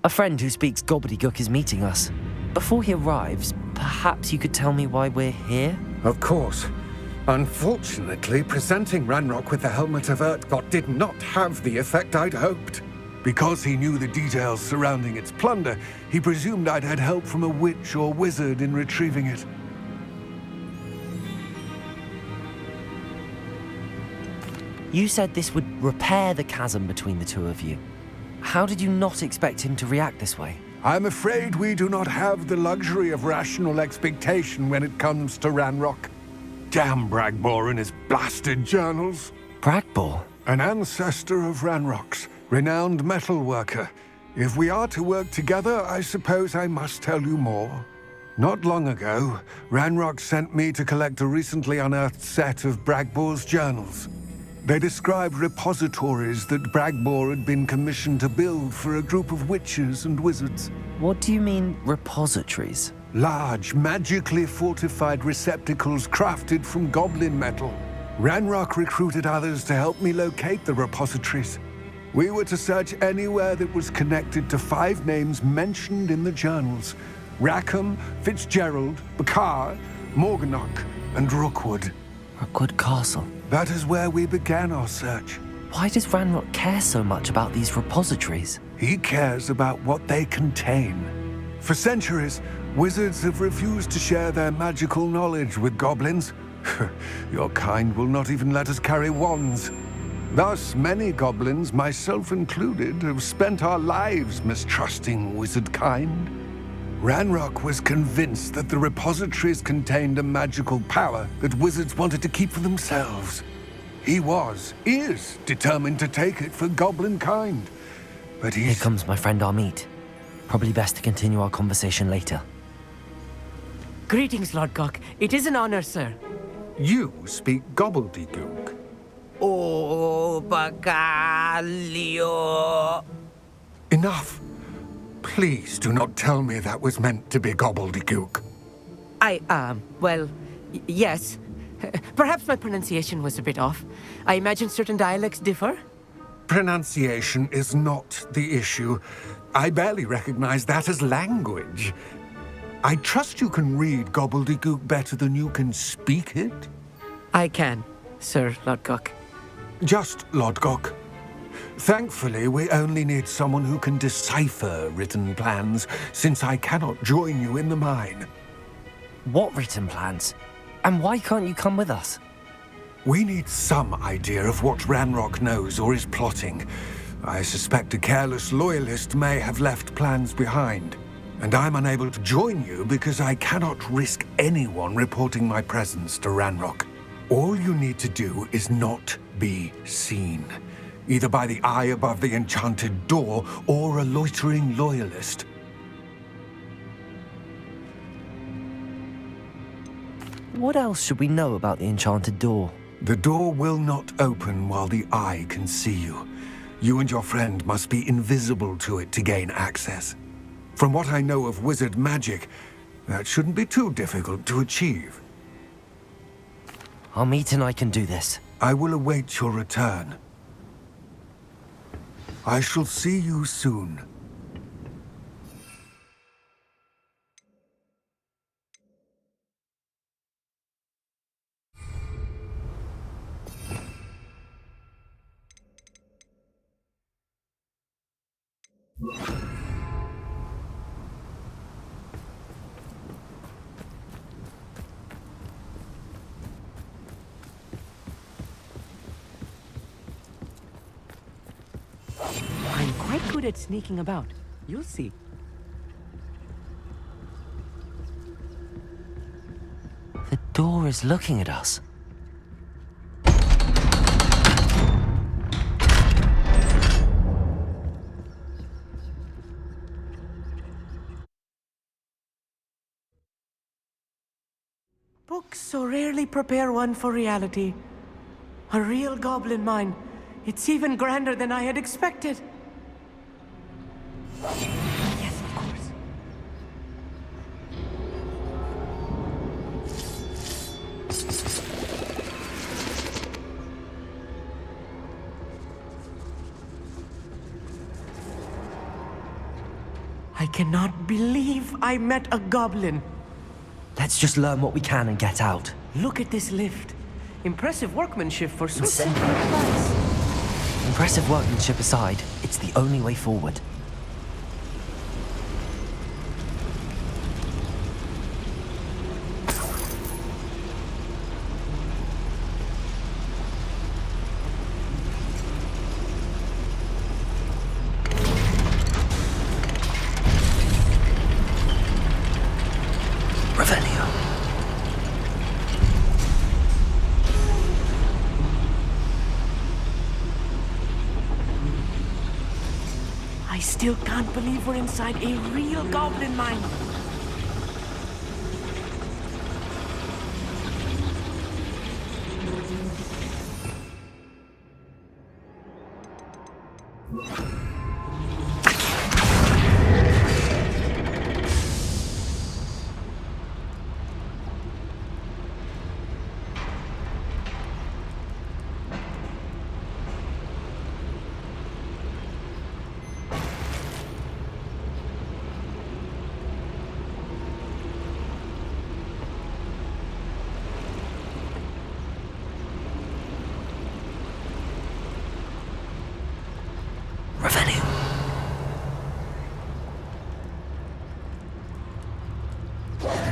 A friend who speaks gobbledygook is meeting us. Before he arrives, perhaps you could tell me why we're here? Of course. Unfortunately, presenting Ranrock with the helmet of Urtkot did not have the effect I'd hoped. Because he knew the details surrounding its plunder, he presumed I'd had help from a witch or wizard in retrieving it. You said this would repair the chasm between the two of you. How did you not expect him to react this way? I'm afraid we do not have the luxury of rational expectation when it comes to Ranrock. Damn Bragbor and his blasted journals. Bragbor? An ancestor of Ranrock's, renowned metal worker. If we are to work together, I suppose I must tell you more. Not long ago, Ranrock sent me to collect a recently unearthed set of Bragbor's journals. They described repositories that Bragbor had been commissioned to build for a group of witches and wizards. What do you mean, repositories? Large, magically fortified receptacles crafted from goblin metal. Ranrock recruited others to help me locate the repositories. We were to search anywhere that was connected to 5 names mentioned in the journals: Rackham, Fitzgerald, Bakar, Morganach, and Rookwood. Rookwood Castle. That is where we began our search. Why does Ranrock care so much about these repositories? He cares about what they contain. For centuries, wizards have refused to share their magical knowledge with goblins. Your kind will not even let us carry wands. Thus, many goblins, myself included, have spent our lives mistrusting wizard kind. Ranrock was convinced that the repositories contained a magical power that wizards wanted to keep for themselves. He is determined to take it for goblin kind. But Here comes my friend Amit. Probably best to continue our conversation later. Greetings, Lord Gok. It is an honor, sir. You speak gobbledygook. Oh, Bagalio. Enough. Please do not tell me that was meant to be gobbledygook. Yes. Perhaps my pronunciation was a bit off. I imagine certain dialects differ. Pronunciation is not the issue. I barely recognize that as language. I trust you can read gobbledygook better than you can speak it? I can, Sir Lord Gok. Just Lord Gok. Thankfully, we only need someone who can decipher written plans, since I cannot join you in the mine. What written plans? And why can't you come with us? We need some idea of what Ranrock knows or is plotting. I suspect a careless loyalist may have left plans behind. And I'm unable to join you because I cannot risk anyone reporting my presence to Ranrock. All you need to do is not be seen, either by the eye above the enchanted door or a loitering loyalist. What else should we know about the enchanted door? The door will not open while the eye can see you. You and your friend must be invisible to it to gain access. From what I know of wizard magic, that shouldn't be too difficult to achieve. Amit and I can do this. I will await your return. I shall see you soon. I'm quite good at sneaking about. You'll see. The door is looking at us. Books so rarely prepare one for reality. A real goblin mine. It's even grander than I had expected. Yes, of course. I cannot believe I met a goblin. Let's just learn what we can and get out. Look at this lift. Impressive workmanship for so simple a device. Impressive workmanship aside, it's the only way forward. I still can't believe we're inside a real goblin mine.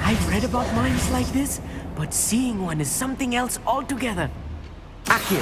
I've read about mines like this, but seeing one is something else altogether. Accio!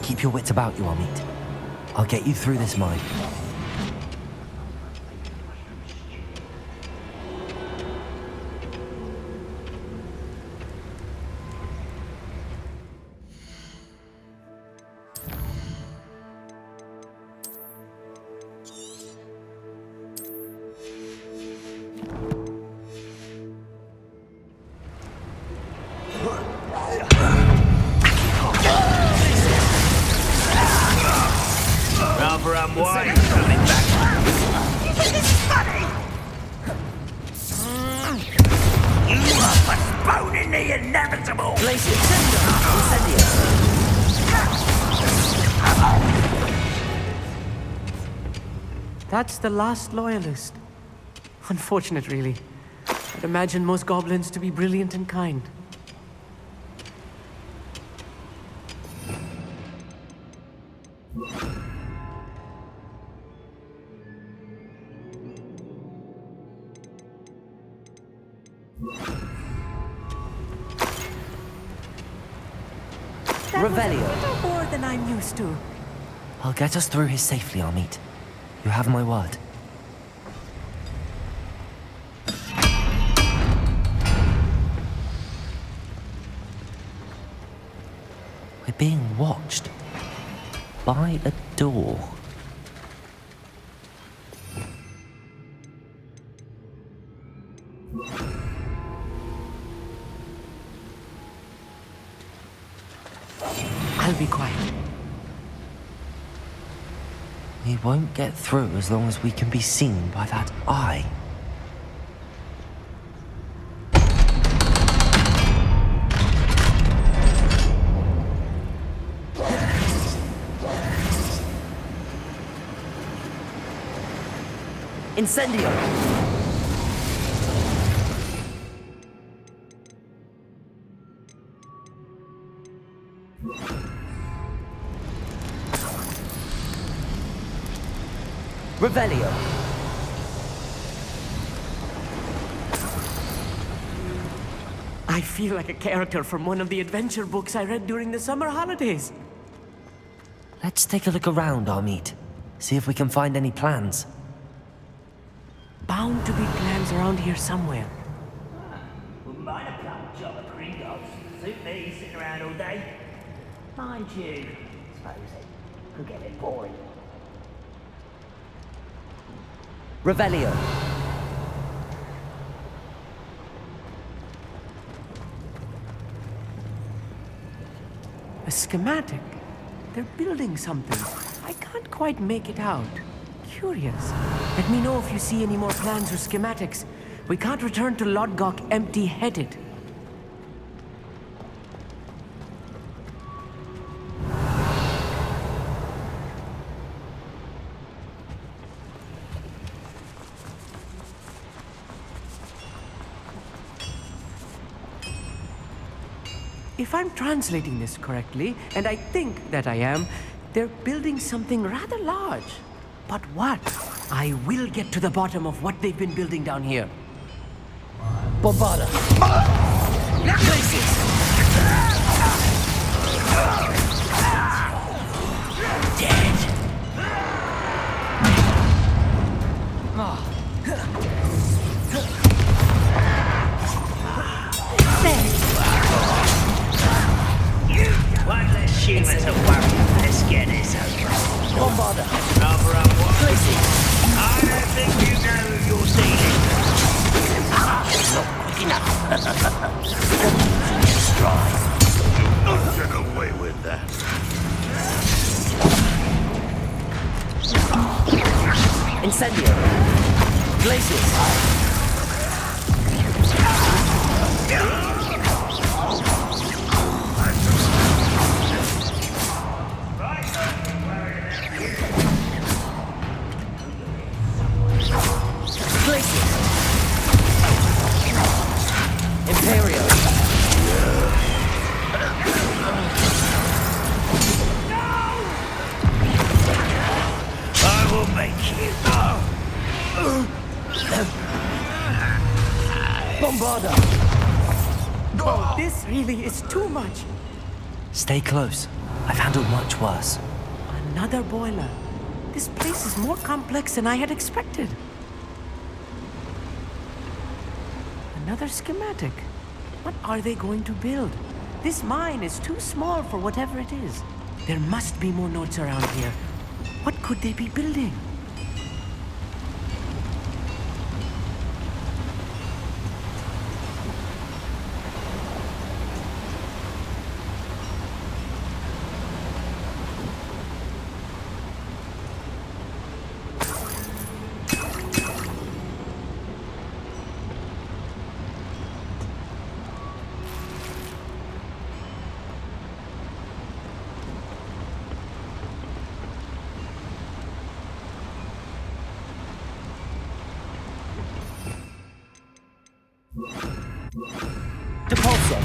Keep your wits about you, Amit. I'll get you through this mine. That's the last loyalist. Unfortunate, really. I'd imagine most goblins to be brilliant and kind. Revelio. More than I'm used to. I'll get us through here safely, Amit. You have my word. We're being watched by a door. I'll be quiet. We won't get through as long as we can be seen by that eye. Incendio! Revelio. I feel like a character from one of the adventure books I read during the summer holidays. Let's take a look around, Amit. See if we can find any plans. Bound to be plans around here somewhere. Might have done a job of Gringotts. Suit me sitting around all day. Mind you, suppose it could get a bit boring. Revelio. A schematic. They're building something. I can't quite make it out. Curious. Let me know if you see any more plans or schematics. We can't return to Lodgok empty-headed. If I'm translating this correctly, and I think that I am, they're building something rather large. But what? I will get to the bottom of what they've been building down here. Bombarda. Places. Dead. One less human to worry. Let's get this over. Bombarda. Rather unwise. Places. I don't think you know who you're dealing with. Not quick enough. Stride. Not get away with that. Incendio. Places. Imperial. I will make you. Bombarda. Oh, this really is too much. Stay close. I've handled much worse. Another boiler. This place is more complex than I had expected. Another schematic. What are they going to build? This mine is too small for whatever it is. There must be more notes around here. What could they be building? Depulso.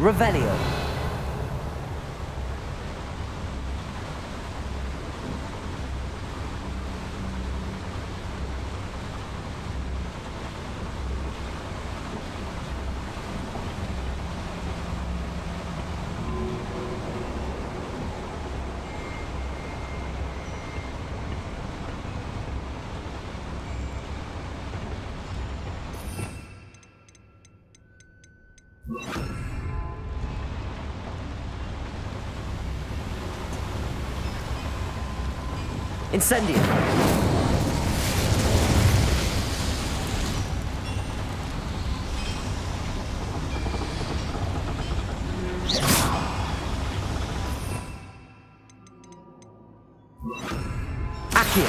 Revelio. Incendio. Accio.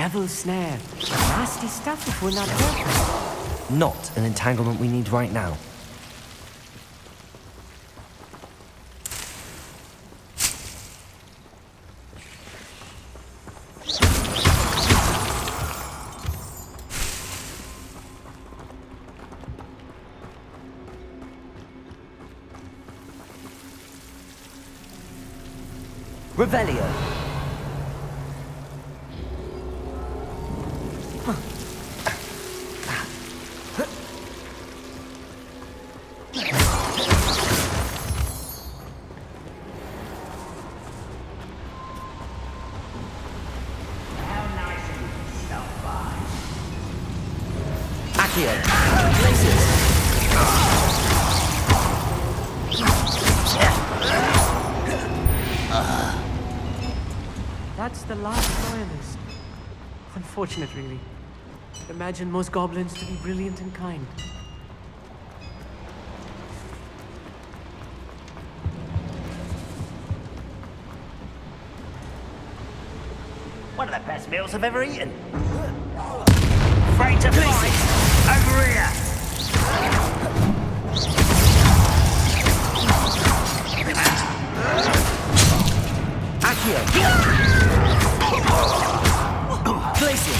devil's snare. Nasty stuff if we're not careful. Not an entanglement we need right now. Revelio. Accio. Places. That's the last loyalist. Unfortunate, really. Imagine most goblins to be brilliant and kind. One of the best meals I've ever eaten. Afraid to fight! Over here! Accio. Places.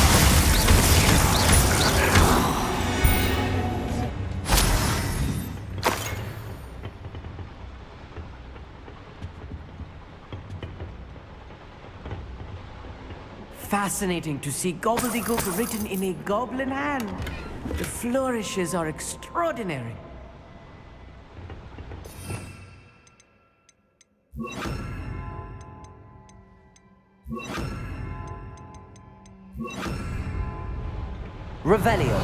Fascinating to see gobbledygook written in a goblin hand. The flourishes are extraordinary. Revelio.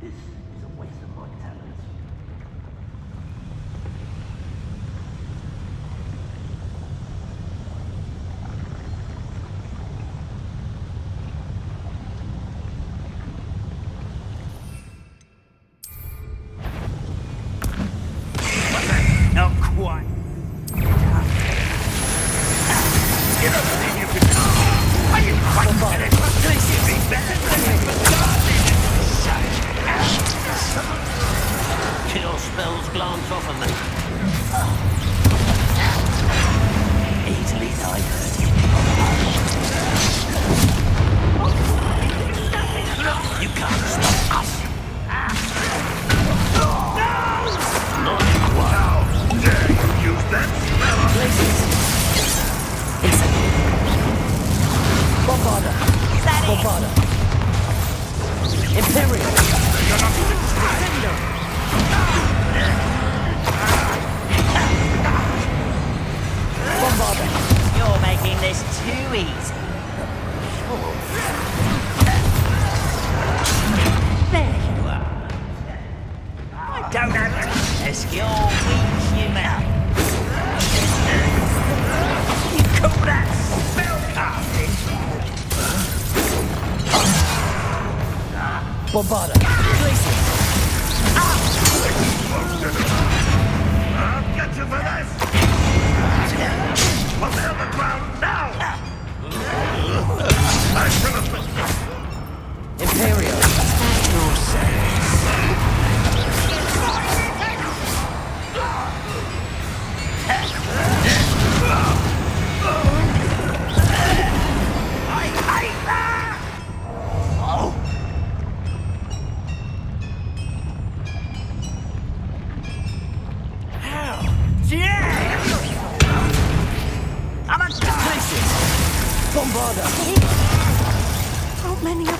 This is a waste of my talents. Not quite. You don't believe you can. Are you quite better? Be better than Kill spells glance off of me. Easily diverted. You can't stop us. Not quite. How dare you use that spell? Places. Bombarda. Bombarda. Imperial. Defender. Bombarda. You're making this too easy. There you are. I don't have to test your weak humour. You call that spell casting? Bombarda. Places. I'll get you for this! Put me on the ground now! I should have been... Imperial. No sense. I hate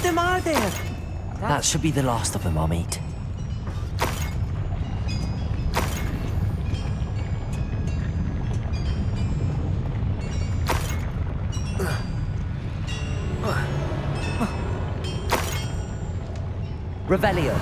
them are there? That should be the last of them, Amit. Revelio.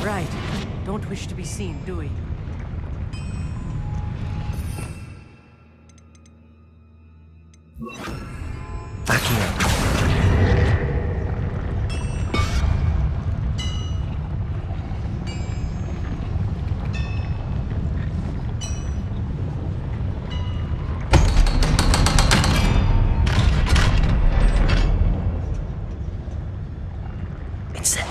Right. Don't wish to be seen, do we? Back here. It's there.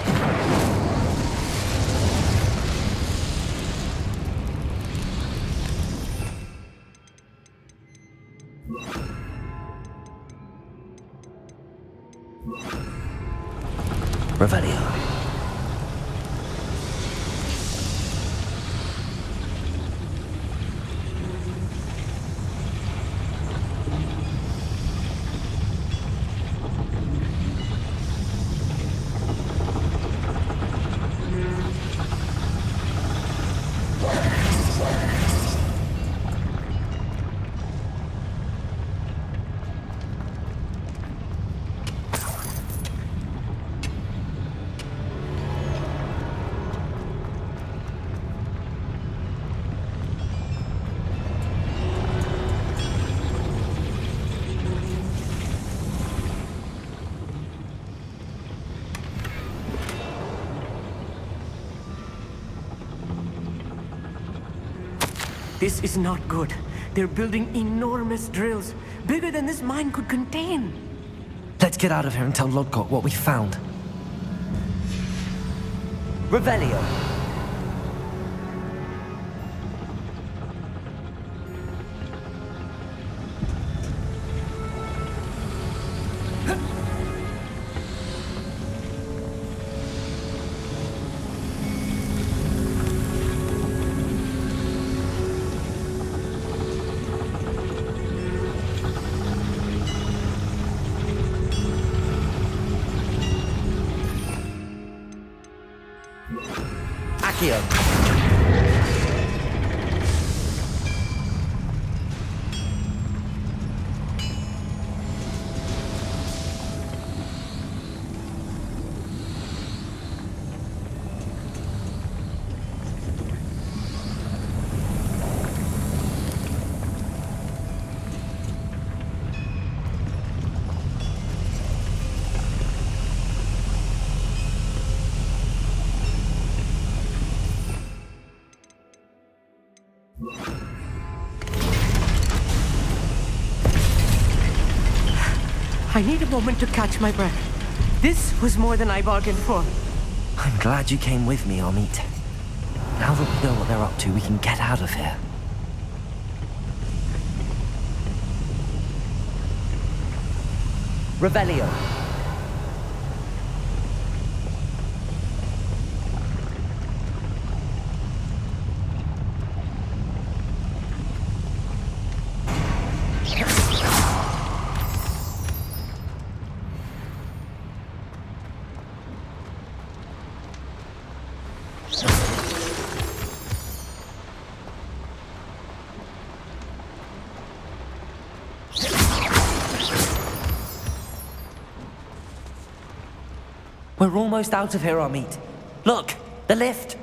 Revelio. This is not good. They're building enormous drills, bigger than this mine could contain. Let's get out of here and tell Lodgott what we found. Revelio. Accio. I need a moment to catch my breath. This was more than I bargained for. I'm glad you came with me, Amit. Now that we know what they're up to, we can get out of here. Revelio. We're almost out of here, Amit. Look, the lift.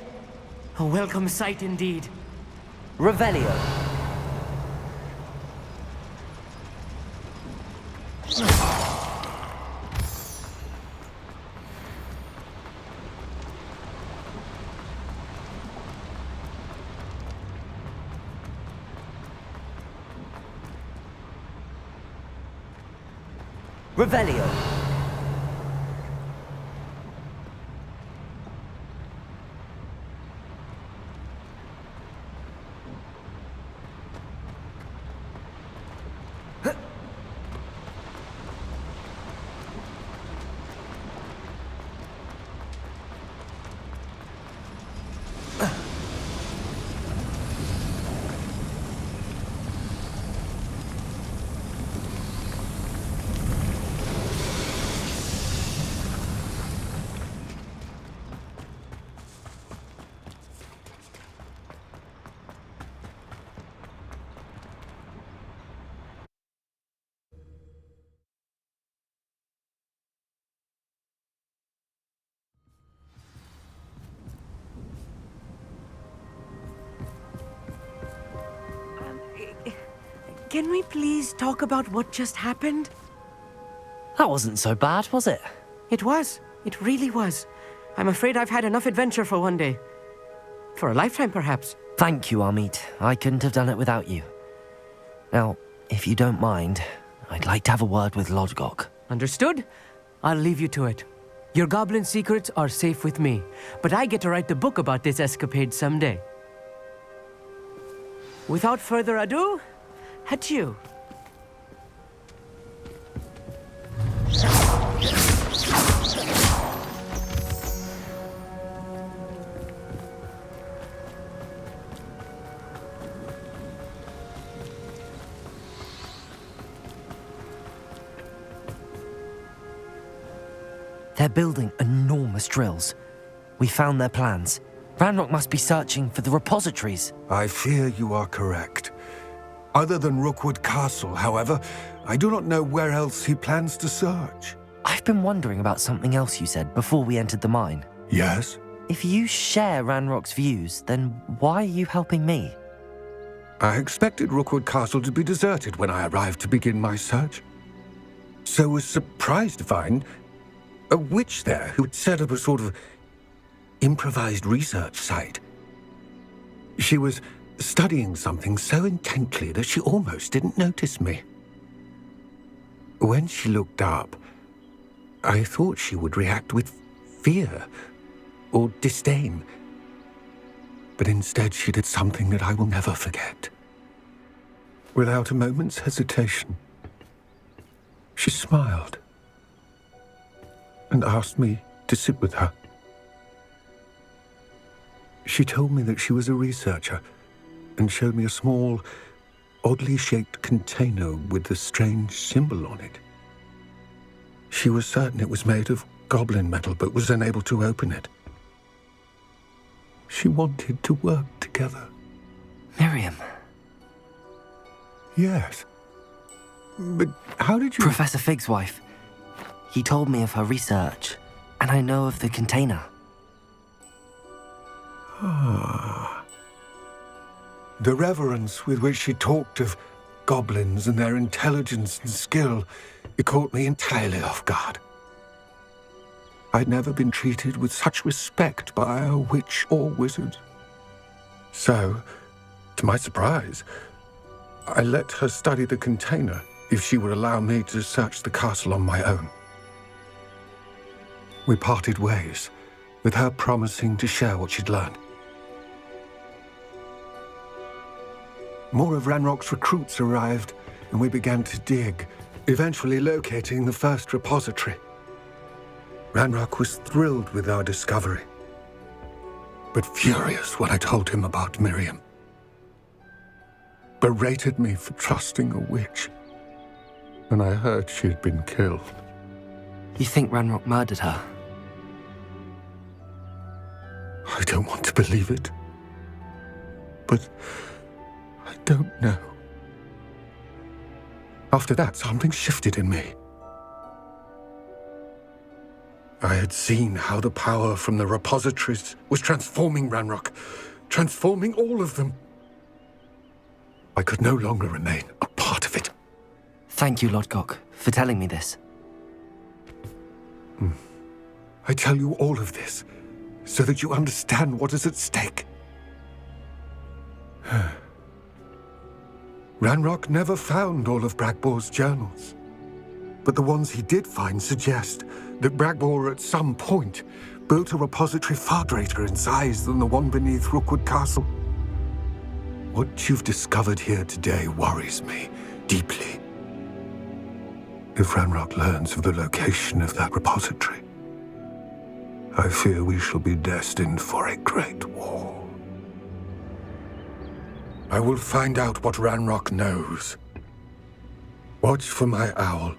A welcome sight indeed. Revelio. Revelio. can we please talk about what just happened? That wasn't so bad, was it? It was. It really was. I'm afraid I've had enough adventure for one day. For a lifetime, perhaps. Thank you, Amit. I couldn't have done it without you. Now, if you don't mind, I'd like to have a word with Lodgok. Understood? I'll leave you to it. Your goblin secrets are safe with me, but I get to write the book about this escapade someday. Without further ado, adieu. They're building enormous drills. We found their plans. Ranrock must be searching for the repositories. I fear you are correct. Other than Rookwood Castle, however, I do not know where else he plans to search. I've been wondering about something else you said before we entered the mine. Yes? If you share Ranrock's views, then why are you helping me? I expected Rookwood Castle to be deserted when I arrived to begin my search. So was surprised to find a witch there who had set up a sort of improvised research site. She was studying something so intently that she almost didn't notice me. When she looked up, I thought she would react with fear or disdain. But instead she did something that I will never forget. Without a moment's hesitation, she smiled and asked me to sit with her. She told me that she was a researcher and showed me a small, oddly shaped container with a strange symbol on it. She was certain it was made of goblin metal, but was unable to open it. She wanted to work together. Miriam. Yes. But how did you... Professor Fig's wife. He told me of her research, and I know of the container. Ah. The reverence with which she talked of goblins and their intelligence and skill, it caught me entirely off guard. I'd never been treated with such respect by a witch or wizard. So, to my surprise, I let her study the container if she would allow me to search the castle on my own. We parted ways, with her promising to share what she'd learned. More of Ranrock's recruits arrived, and we began to dig, eventually locating the first repository. Ranrock was thrilled with our discovery, but furious when I told him about Miriam. Berated me for trusting a witch, and I heard she had been killed. You think Ranrock murdered her? I don't want to believe it, but I don't know. After that, something shifted in me. I had seen how the power from the repositories was transforming Ranrock, transforming all of them. I could no longer remain a part of it. Thank you, Lodgok, for telling me this. I tell you all of this so that you understand what is at stake. Ranrock never found all of Bragbor's journals, but the ones he did find suggest that Bragbor at some point built a repository far greater in size than the one beneath Rookwood Castle. What you've discovered here today worries me deeply. If Ranrock learns of the location of that repository, I fear we shall be destined for a great war. I will find out what Ranrock knows. Watch for my owl.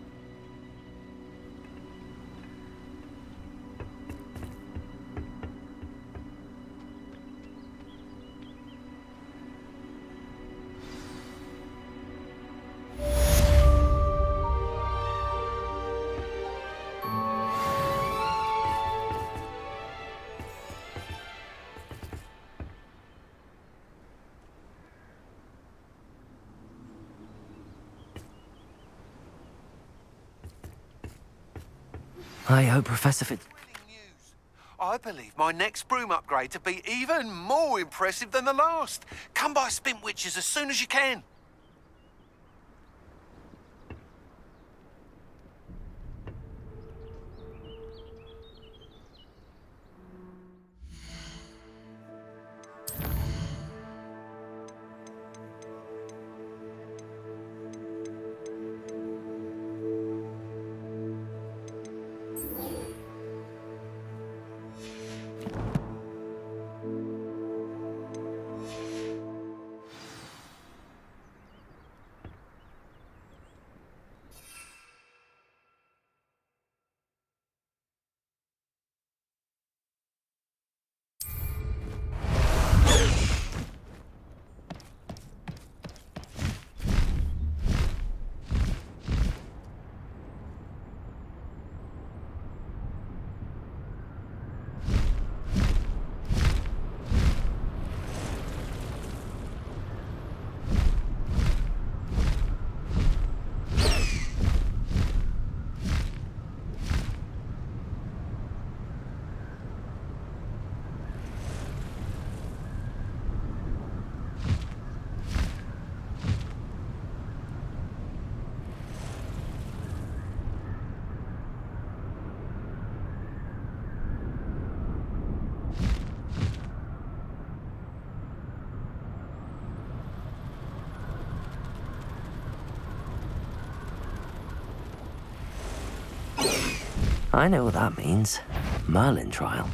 I hope Professor Thrilling news. I believe my next broom upgrade to be even more impressive than the last. Come by Spintwitches as soon as you can. I know what that means. Merlin trial.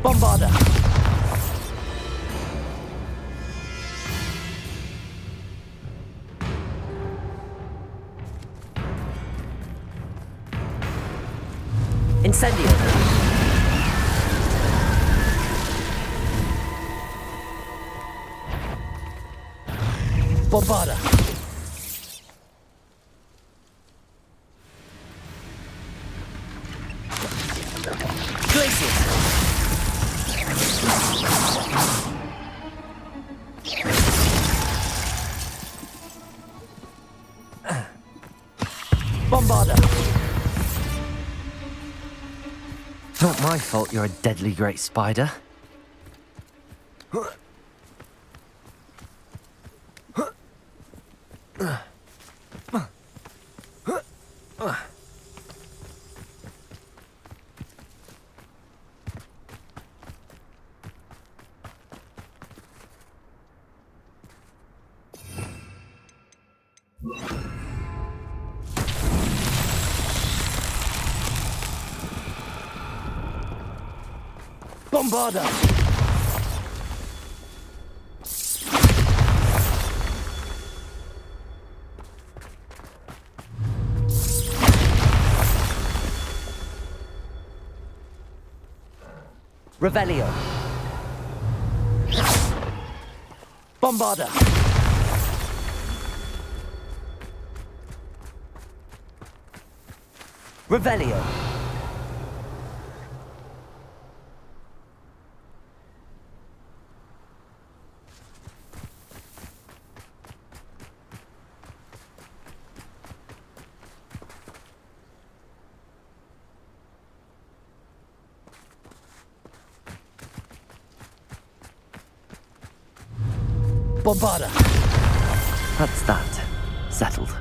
Bombarder! Incendio! Bombarder! Glaciers! Bombarder! Not my fault you're a deadly great spider. Bombarder! Revelio! Bombarder! Revelio! Bombarder! That's that. Settled.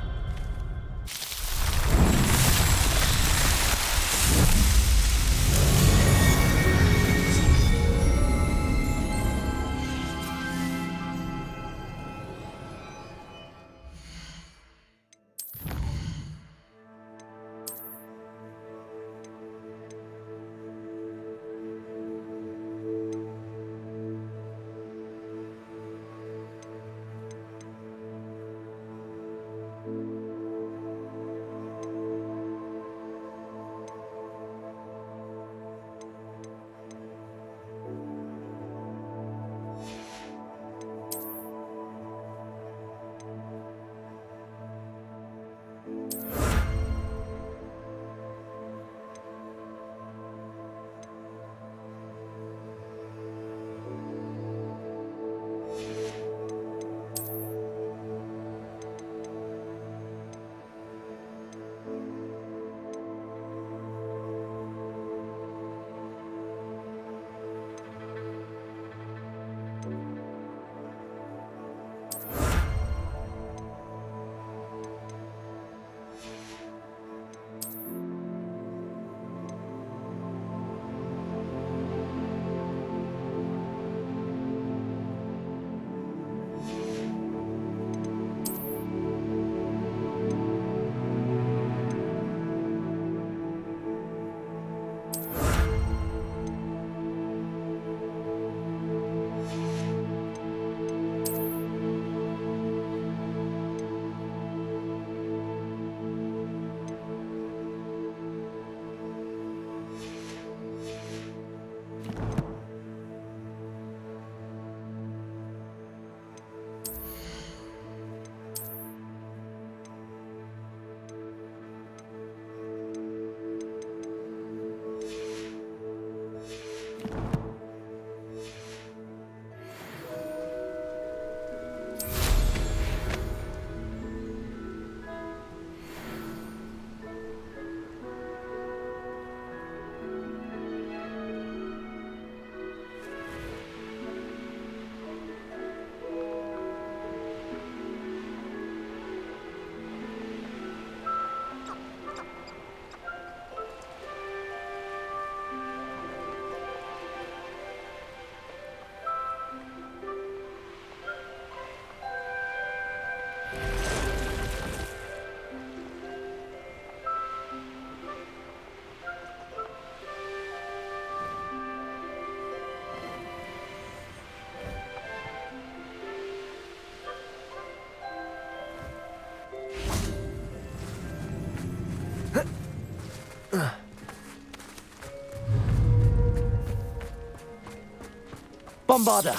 Bombarder!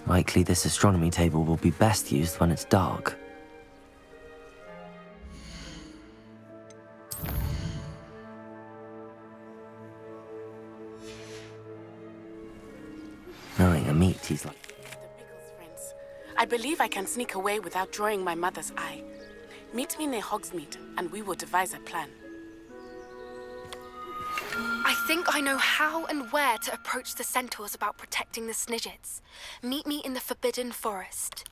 Likely this astronomy table will be best used when it's dark. Knowing Amit, he's like... The Pickles friends. I believe I can sneak away without drawing my mother's eye. Meet me near Hogsmeade, and we will devise a plan. I think I know how and where to approach the centaurs about protecting the Snidgets. Meet me in the Forbidden Forest.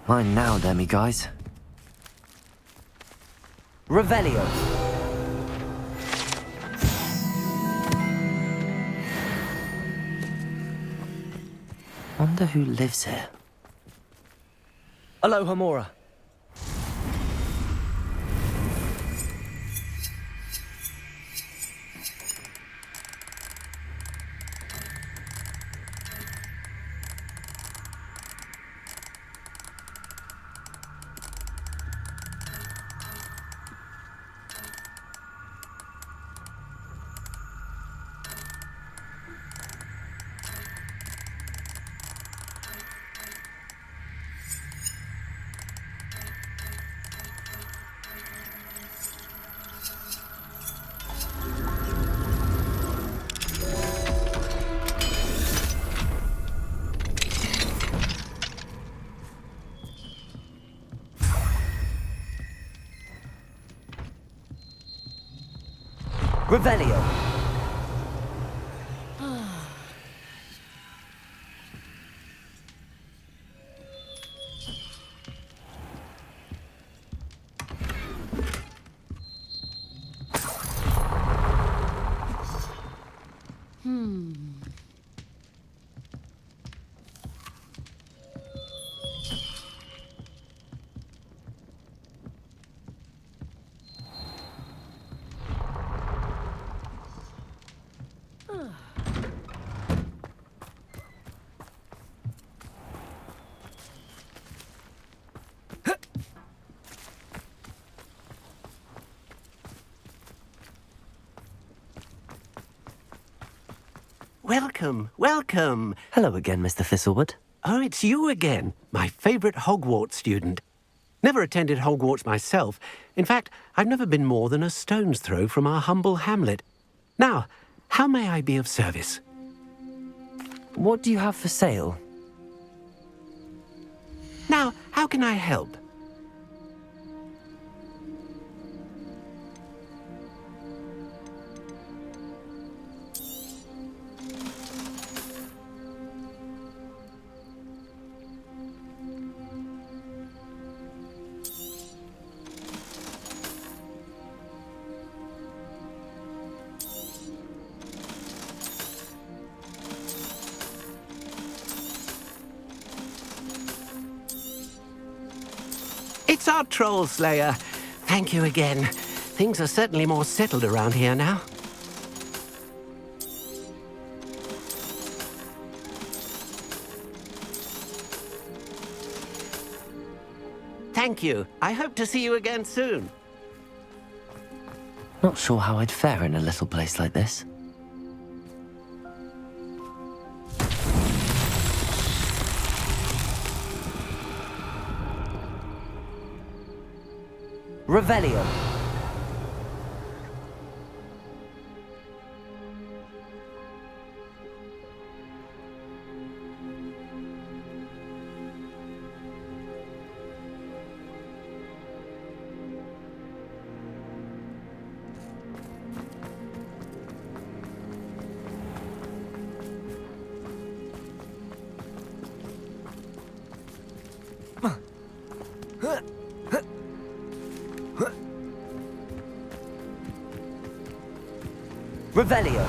Mine now, Demi guys. Revelio. Wonder who lives here. Aloha Mora. Revelio. Welcome, welcome. Hello again, Mr. Thistlewood. Oh, it's you again, my favorite Hogwarts student. Never attended Hogwarts myself. In fact, I've never been more than a stone's throw from our humble hamlet. Now, how may I be of service? What do you have for sale? Now, how can I help? It's our Troll Slayer. Thank you again. Things are certainly more settled around here now. Thank you. I hope to see you again soon. Not sure how I'd fare in a little place like this. Revelio. Revelio.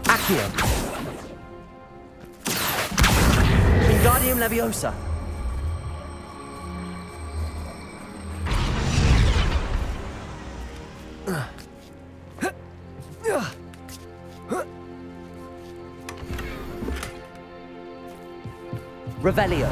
Accio. Wingardium Leviosa. Revelio.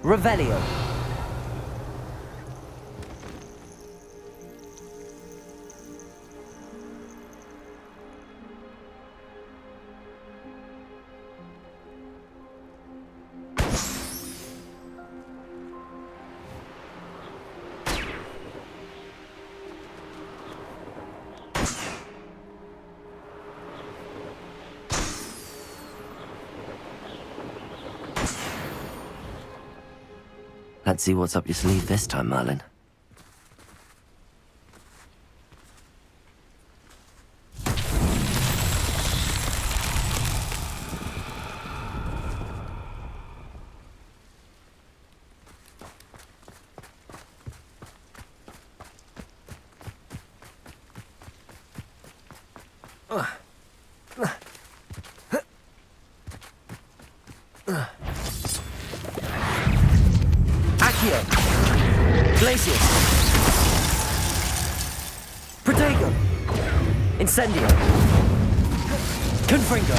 Revelio. Let's see what's up your sleeve this time, Merlin. Glacius. Protego. Incendio. Confringo.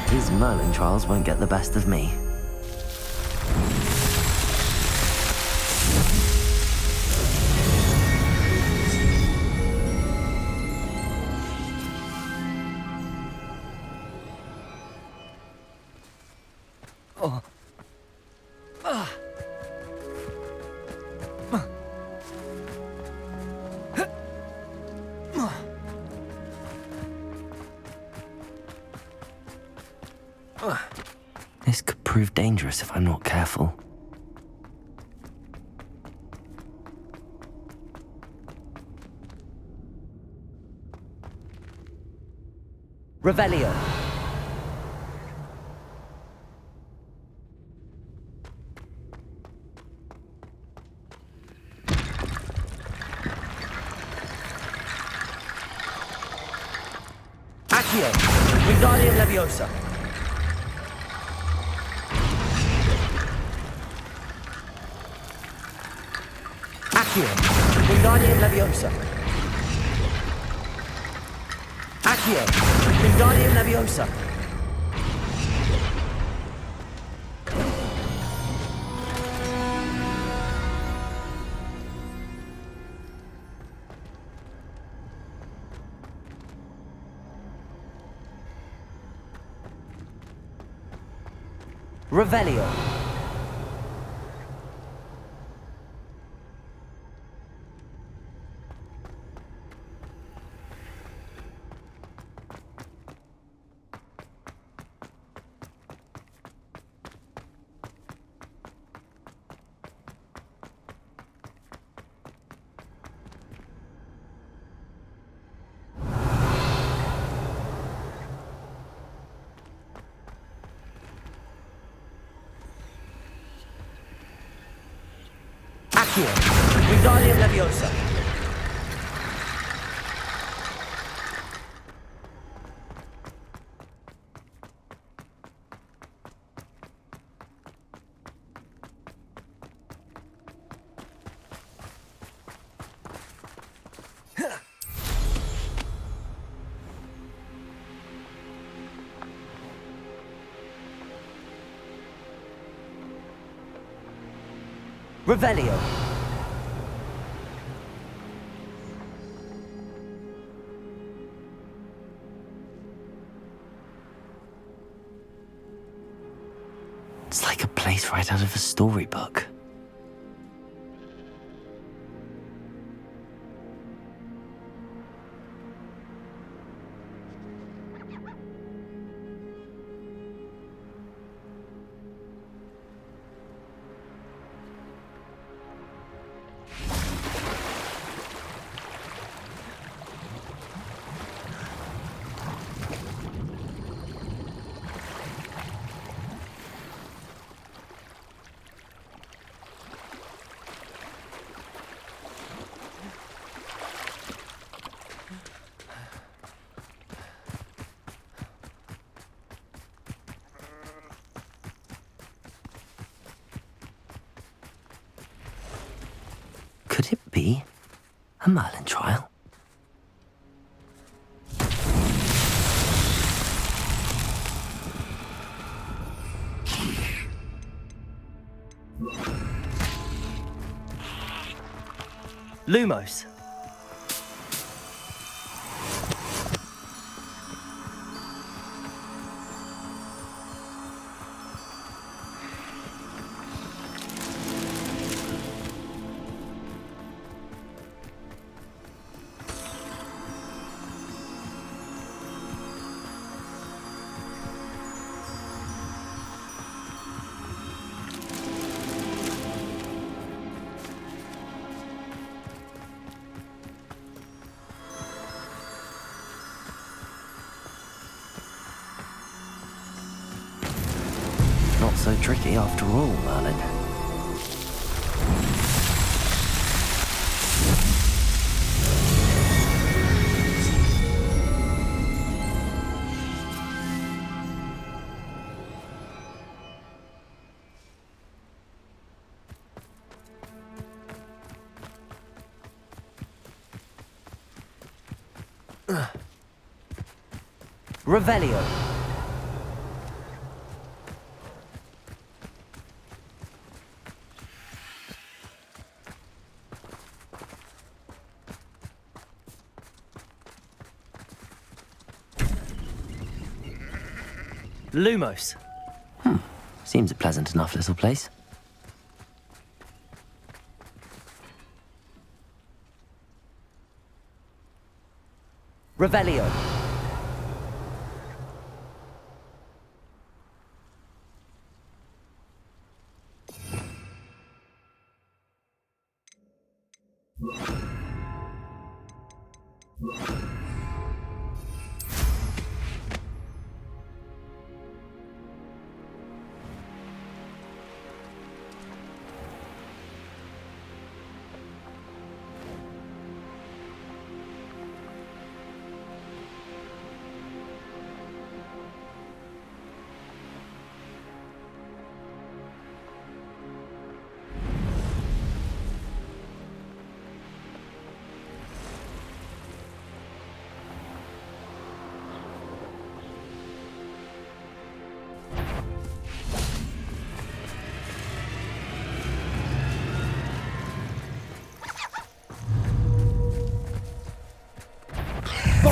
These Merlin trials won't get the best of me. This could prove dangerous if I'm not careful. Revelio. Accio. Wingardium Leviosa. Accio. Wingardium Leviosa. Accio. Wingardium Leviosa. Revelio. Accio. Wingardium Leviosa. Revelio. It's like a place right out of a storybook. Could it be a Merlin trial? Lumos. Not so tricky after all, Merlin. Revelio. Lumos. Seems a pleasant enough little place. Revelio.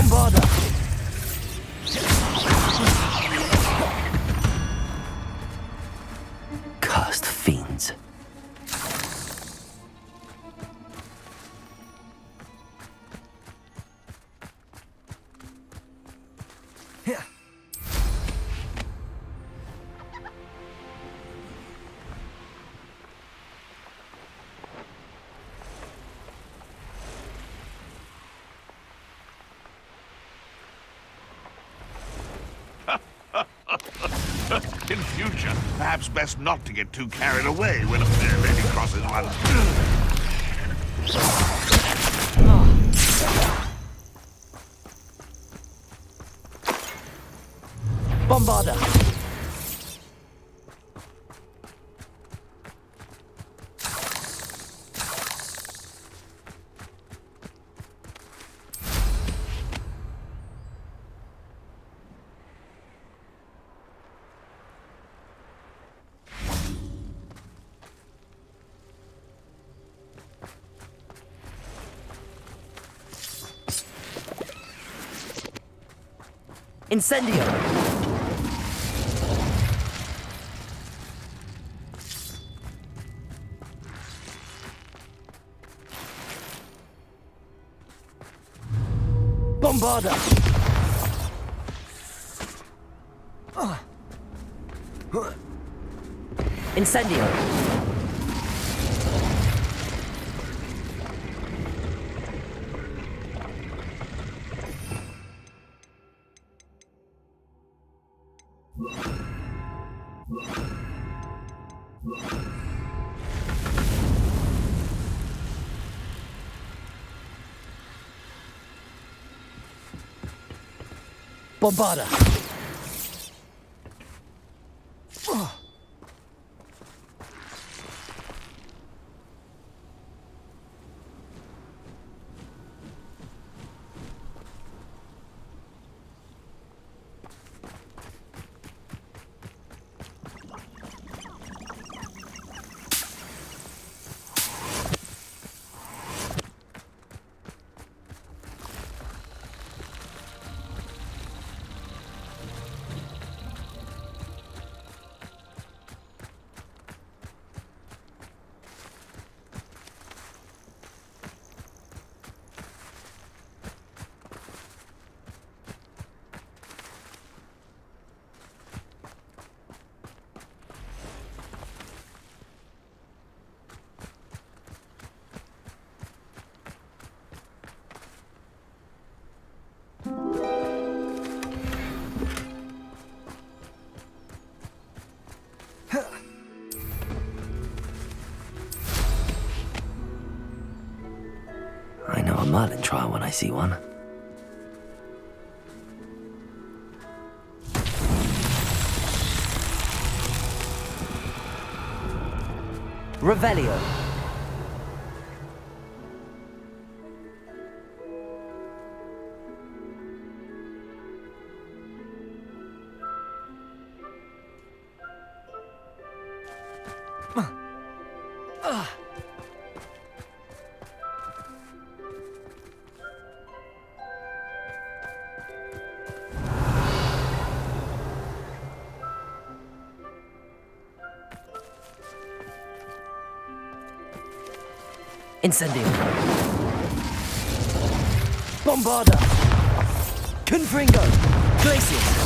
Bombarda! Cursed fiends. In future, perhaps best not to get too carried away when a fair lady crosses one. Bombarda! Incendio! Bombarda! Incendio! Bombarda! I know a Merlin trial when I see one. Revelio. Incendio. Bombarda. Confringo. Glacius.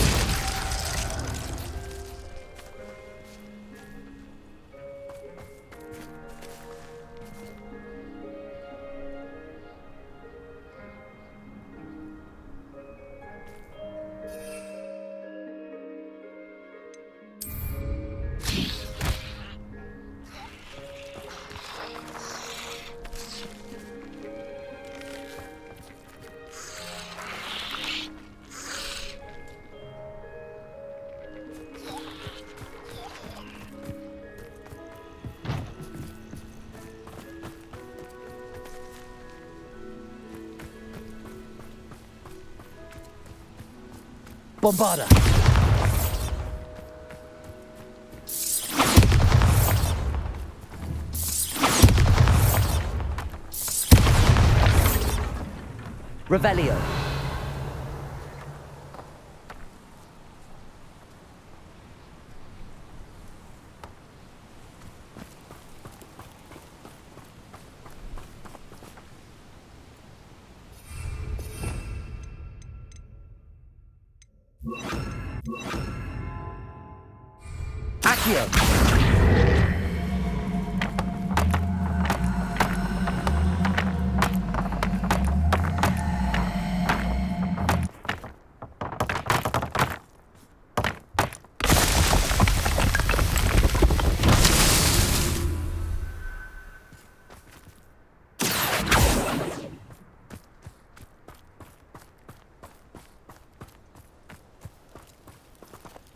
Bombarda. Revelio. Accio.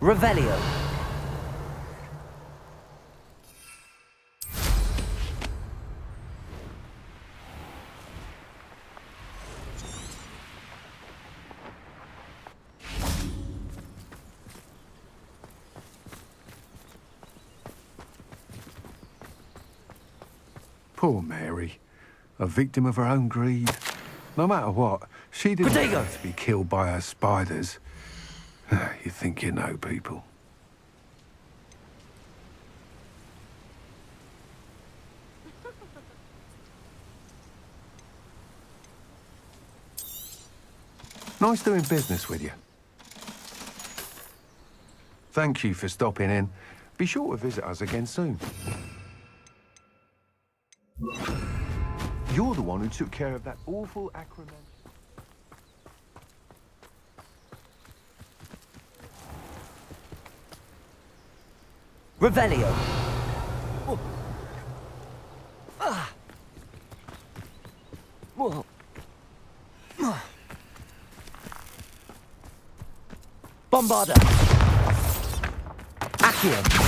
Revelio. Poor Mary. A victim of her own greed. No matter what, she didn't Protego. have to be killed by her spiders. You think you know people. Nice doing business with you. Thank you for stopping in. Be sure to visit us again soon. You're the one who took care of that awful acronym. Revelio. Oh. Ah. Whoa. Ah. Bombarda. Accio.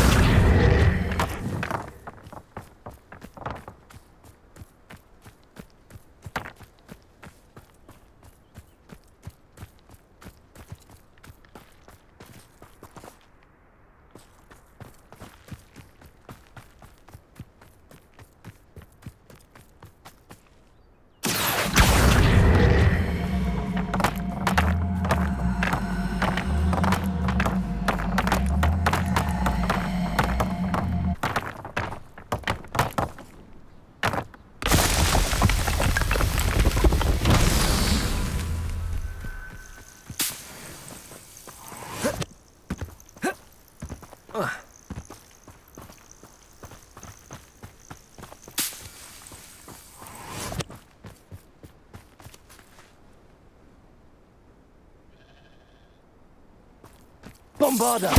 Bombarda.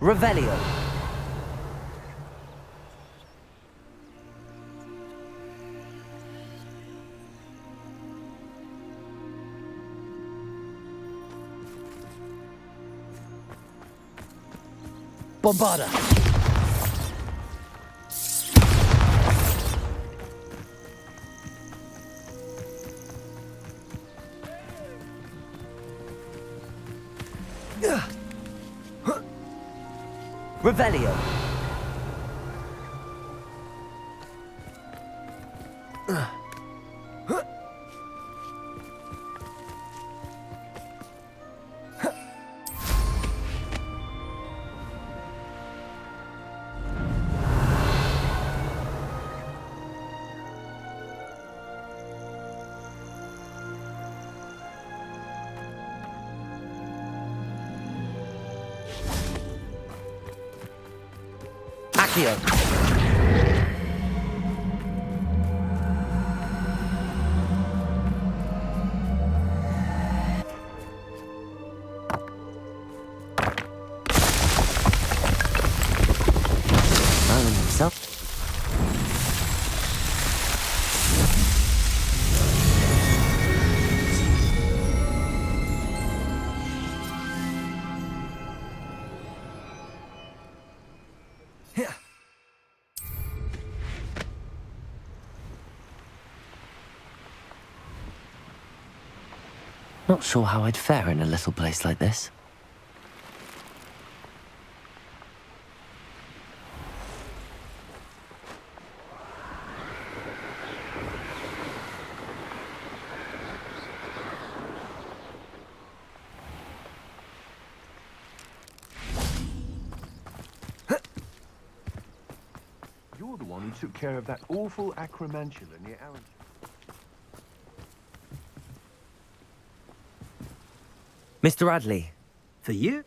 Revelio. Bombarda. Revelio. Accio. Smiling himself. Not sure how I'd fare in a little place like this. You're the one who took care of that awful acromantula near Arrington. Mr. Radley, For you?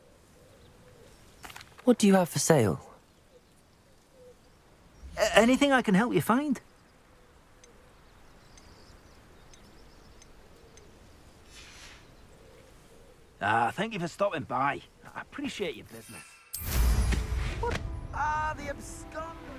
what do you have for sale? Anything I can help you find? Thank you for stopping by. I appreciate your business. What are the absconders?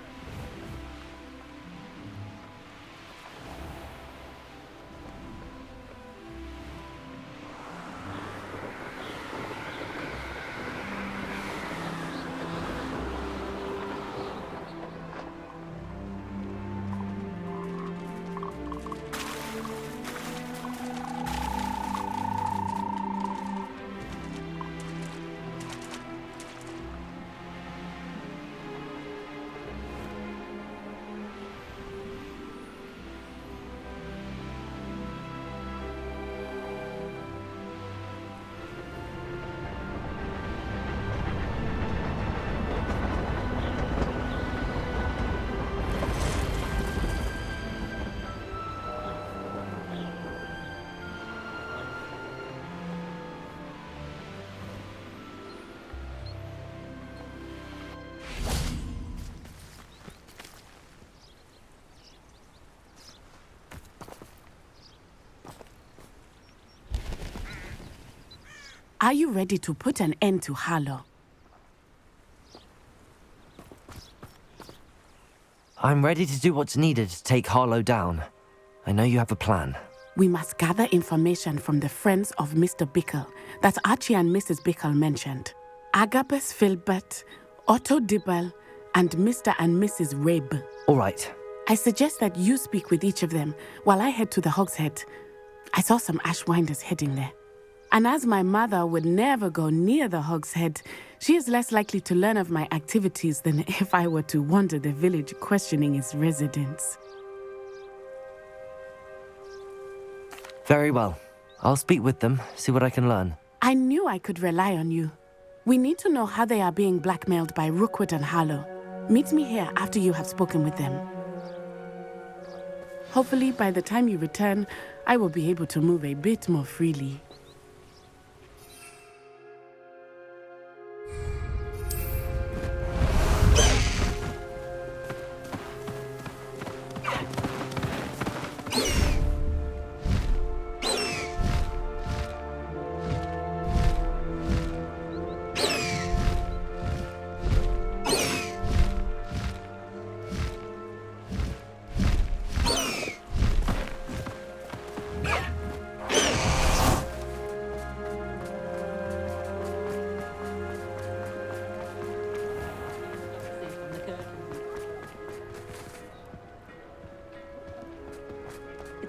Are you ready to put an end to Harlow? I'm ready to do what's needed to take Harlow down. I know you have a plan. We must gather information from the friends of Mr. Bickle that Archie and Mrs. Bickle mentioned. Agabus Filbert, Otto Dibble, and Mr. and Mrs. Rabe. All right. I suggest that you speak with each of them while I head to the Hogshead. I saw some Ashwinders heading there. And as my mother would never go near the Hogshead, she is less likely to learn of my activities than if I were to wander the village questioning its residents. Very well. I'll speak with them, see what I can learn. I knew I could rely on you. We need to know how they are being blackmailed by Rookwood and Harlow. Meet me here after you have spoken with them. Hopefully, by the time you return, I will be able to move a bit more freely.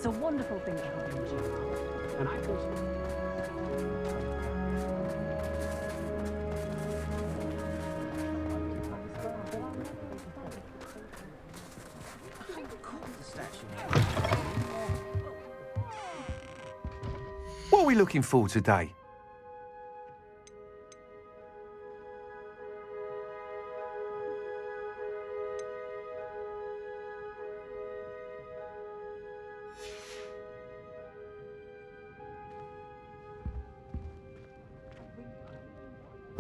It's a wonderful thing to have in you. And I What are we looking for today?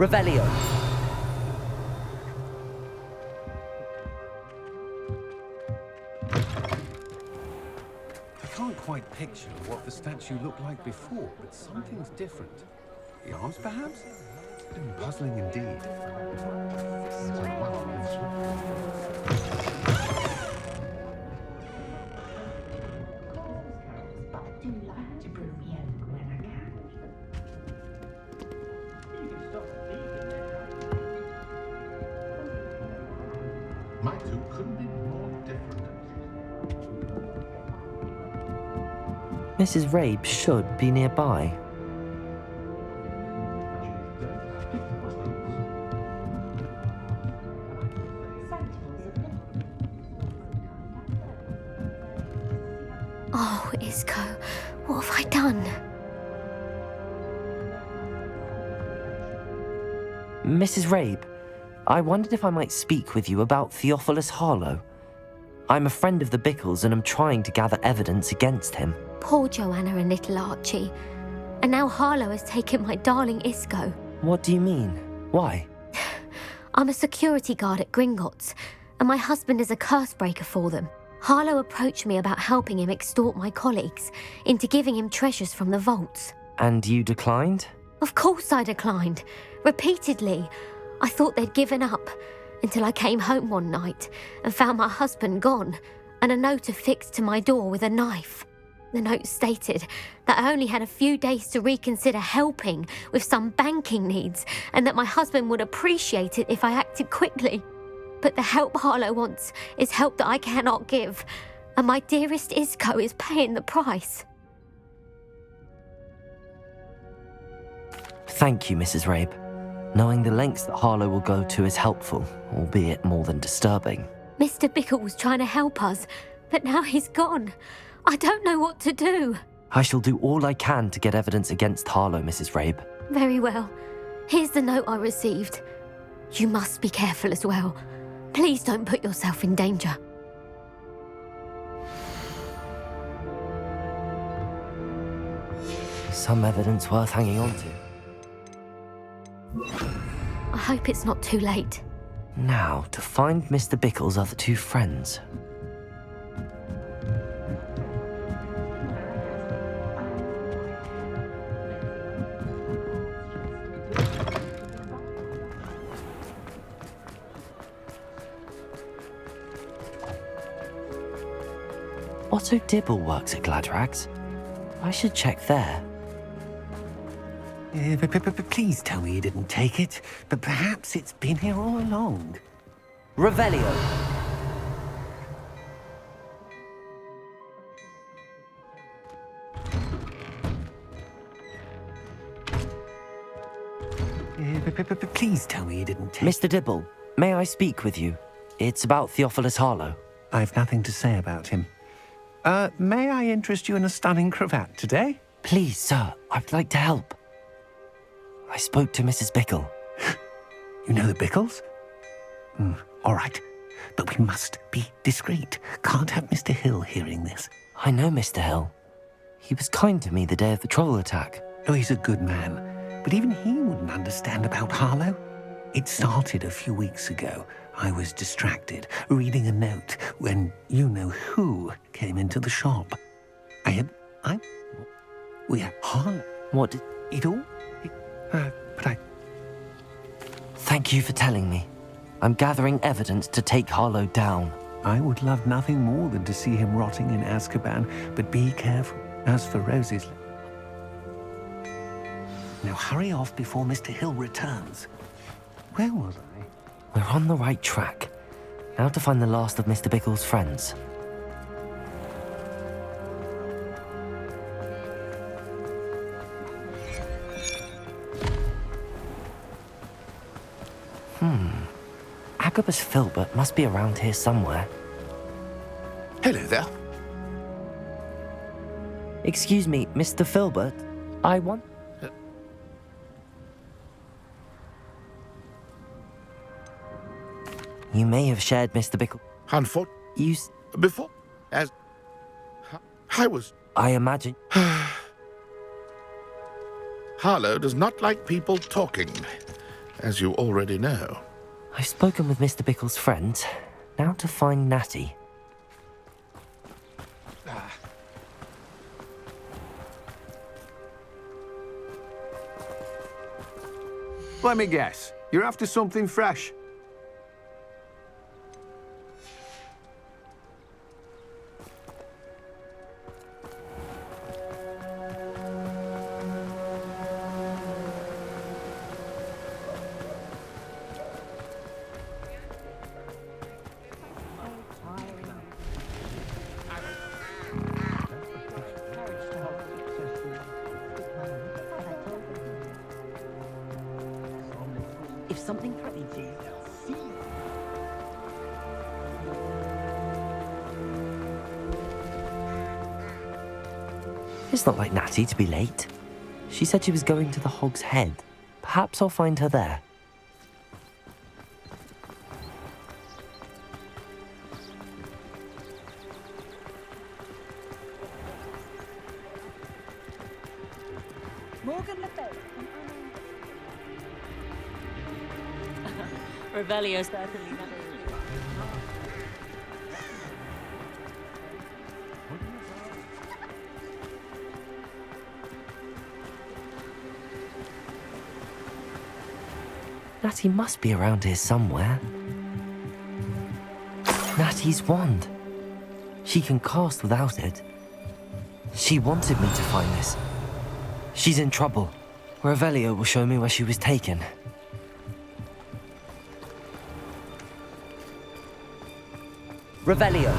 Revelio. I can't quite picture what the statue looked like before, but something's different. The arms, perhaps? Puzzling indeed. My two couldn't be more different. Mrs. Rabe should be nearby. Oh, Isco, what have I done? Mrs. Rabe, I wondered if I might speak with you about Theophilus Harlow. I'm a friend of the Bickles and am trying to gather evidence against him. Poor Joanna and little Archie. And now Harlow has taken my darling Isco. What do you mean? Why? I'm a security guard at Gringotts, and my husband is a curse breaker for them. Harlow approached me about helping him extort my colleagues into giving him treasures from the vaults. And you declined? Of course I declined. Repeatedly. I thought they'd given up, until I came home one night and found my husband gone, and a note affixed to my door with a knife. The note stated that I only had a few days to reconsider helping with some banking needs, and that my husband would appreciate it if I acted quickly. But the help Harlow wants is help that I cannot give, and my dearest Isco is paying the price. Thank you, Mrs. Rabe. Knowing the lengths that Harlow will go to is helpful, albeit more than disturbing. Mr. Bickle was trying to help us, but now he's gone. I don't know what to do. I shall do all I can to get evidence against Harlow, Mrs. Rabe. Very well. Here's the note I received. You must be careful as well. Please don't put yourself in danger. Some evidence worth hanging on to. I hope it's not too late. Now, to find Mr. Bickle's other two friends. Otto Dibble works at Gladrags. I should check there. Please tell me you didn't take it, but perhaps it's been here all along. Revelio. Please tell me you didn't take it. Mr. Dibble, may I speak with you? It's about Theophilus Harlow. I've nothing to say about him. May I interest you in a stunning cravat today? Please, sir, I'd like to help. I spoke to Mrs. Bickle. You know the Bickles? All right, but we must be discreet. Can't have Mr. Hill hearing this. I know Mr. Hill. He was kind to me the day of the troll attack. Oh, he's a good man, but even he wouldn't understand about Harlow. It started a few weeks ago. I was distracted, reading a note, when you-know-who came into the shop. We had Harlow. What did... It all... but I... Thank you for telling me. I'm gathering evidence to take Harlow down. I would love nothing more than to see him rotting in Azkaban, but be careful. As for Rose's... Now hurry off before Mr. Hill returns. Where was I? We're on the right track. Now to find the last of Mr. Bickle's friends. Agabus Filbert must be around here somewhere. Hello there. Excuse me, Mr. Filbert. I want... You may have shared Mr. Bickle... Unfortunately, before, as I was... I imagine... Harlow does not like people talking, as you already know. I've spoken with Mr. Bickle's friends. Now to find Natty. Let me guess. You're after something fresh. If something threatens you, they'll see you. It's not like Natty to be late. She said she was going to the Hog's Head. Perhaps I'll find her there. Revelio certainly never. Natty must be around here somewhere. Natty's wand. She can cast without it. She wanted me to find this. She's in trouble. Revelio will show me where she was taken. Revelio.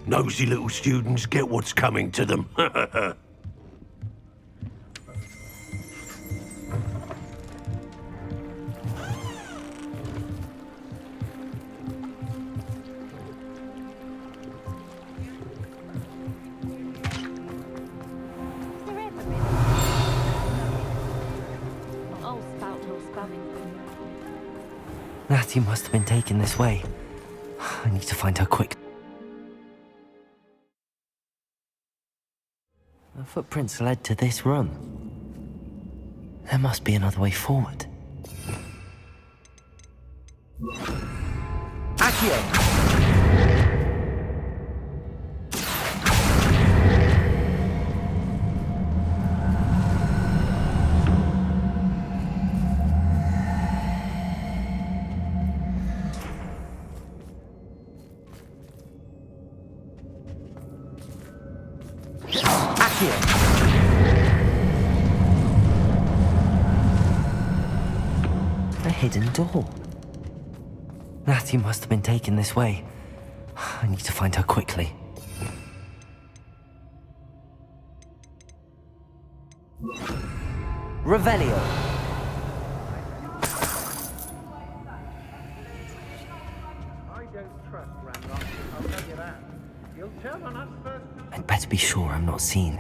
Nosy little students get what's coming to them. Natty must have been taken this way. I need to find her quick. The footprints led to this room. There must be another way forward. Accio! A hidden door. Natty must have been taken this way. I need to find her quickly. Revelio. I don't trust Ramrock, I'll tell you that. You'll turn on us first. I'd better be sure I'm not seen.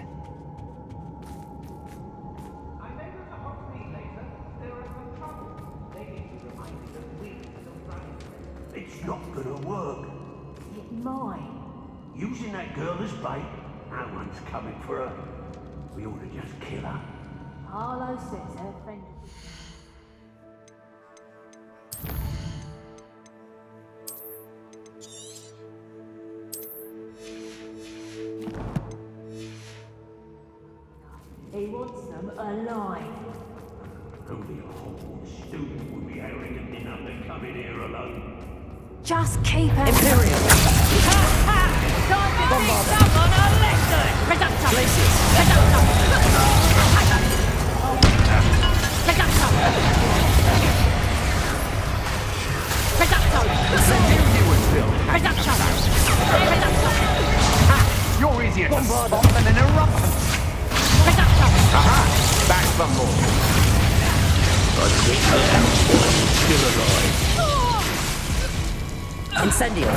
It's not gonna work. It might. Using that girl as bait, no one's coming for her. We ought to just kill her. Harlow says her friend. He wants them alive. Only a Hogwarts student would be arrogant enough to come in here alone. Just keep it. Imperial. Time to teach someone a lesson! Reductor. Places. Reductor. Reductor. Reductor. Reductor. Reductor. You're easier to spot than an eruption. Reductor. Aha! Back for more. I think still alive. Incendio.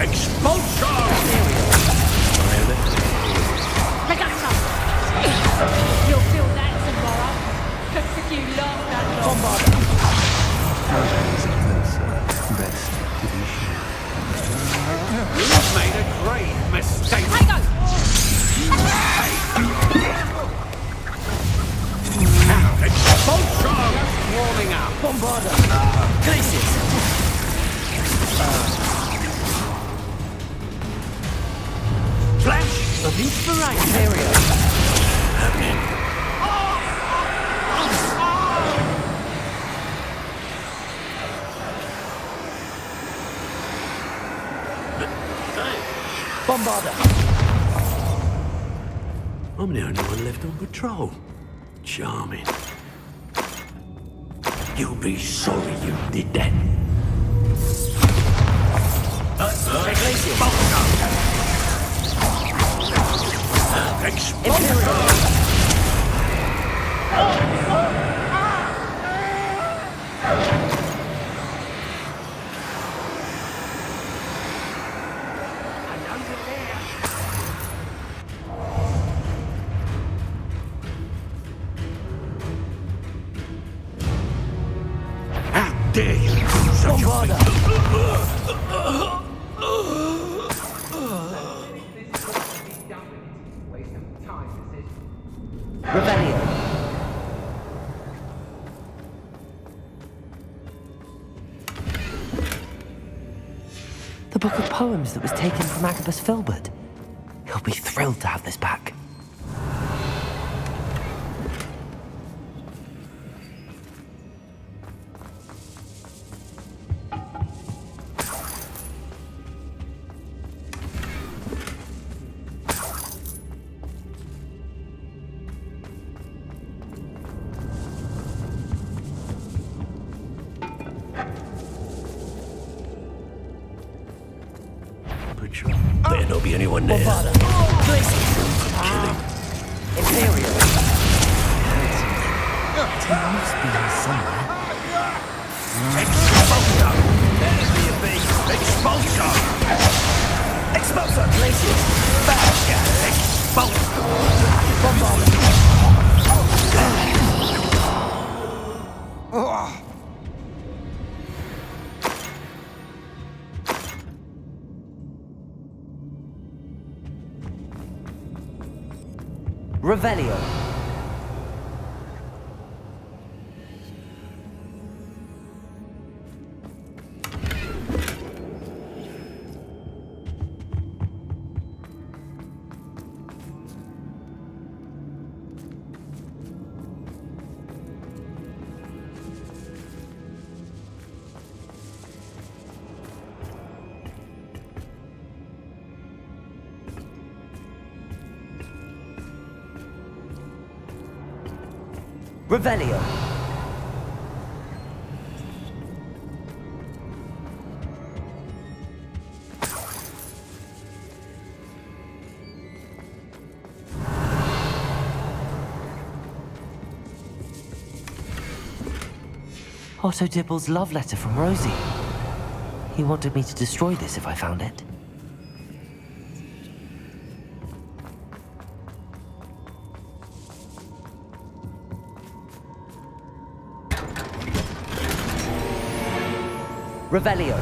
Expulsion! Reductor. You'll feel that tomorrow. You love that long. Best to be sure. You've made a grave mistake. Hang on. Expulsion! Warming up. Bombarda. Glaciers. Flash of inspiration. Imperial. Happening. Bombarda. I'm the only one left on patrol. Charming. You'll be sorry you did that. How dare you do such a thing? Revelio. The book of poems that was taken from Agabus Filbert. He'll be thrilled to have this back. There not be anyone there. Imperial. He must be here somewhere. Expulsor! There's the beast! Expulsor! Expulsor, places! Expulsor! Revelio. Revelio. Otto Dibble's love letter from Rosie. He wanted me to destroy this if I found it. Revelio.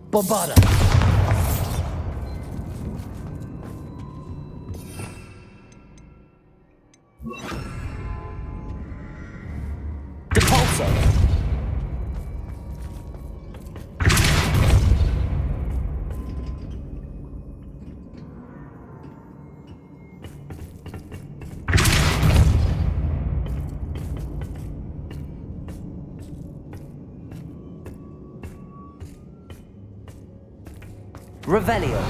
Bombada. Revelio.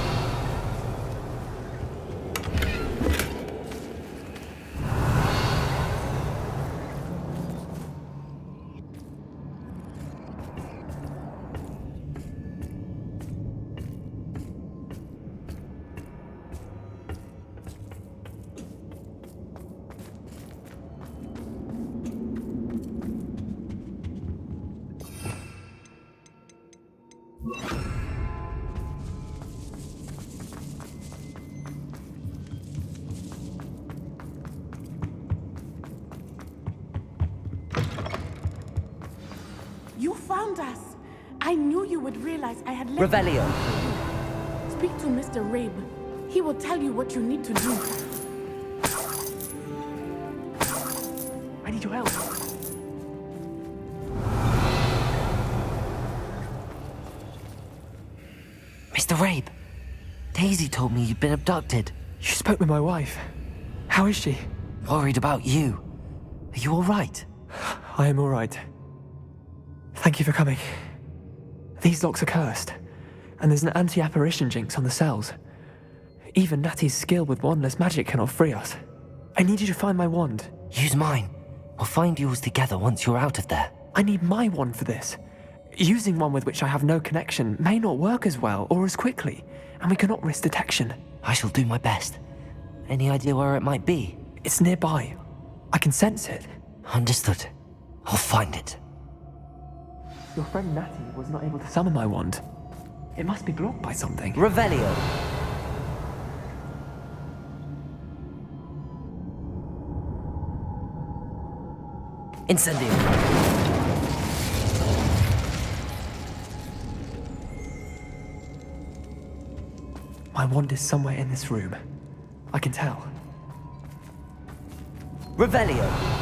You found us. I knew you would realize I had left. Revelio. Speak to Mr. Rabe. He will tell you what you need to do. I need your help. Mr. Rabe, Daisy told me you'd been abducted. You spoke with my wife. How is she? Worried about you. Are you all right? I am all right. Thank you for coming. These locks are cursed, and there's an anti-apparition jinx on the cells. Even Natty's skill with wandless magic cannot free us. I need you to find my wand. Use mine. We'll find yours together once you're out of there. I need my wand for this. Using one with which I have no connection may not work as well or as quickly, and we cannot risk detection. I shall do my best. Any idea where it might be? It's nearby. I can sense it. Understood. I'll find it. Your friend Natty was not able to summon my wand. It must be blocked by something. Revelio. Incendio. My wand is somewhere in this room. I can tell. Revelio.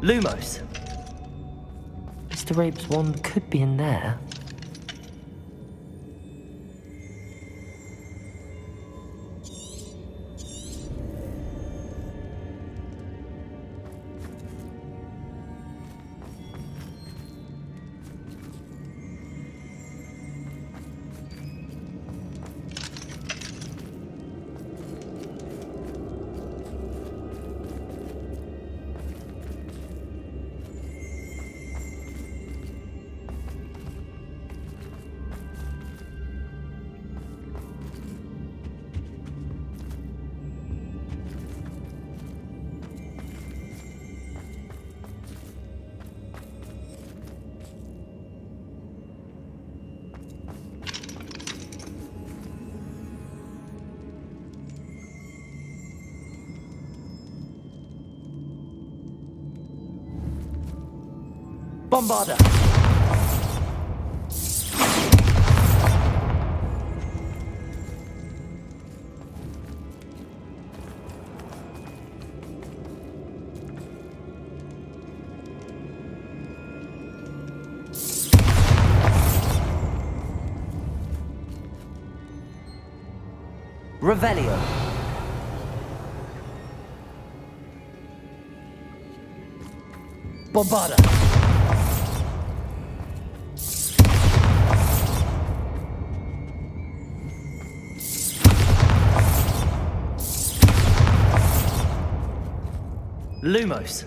Lumos. Mr. Rabe's wand could be in there. Bombarder. Revelio. Bombarder. Lumos.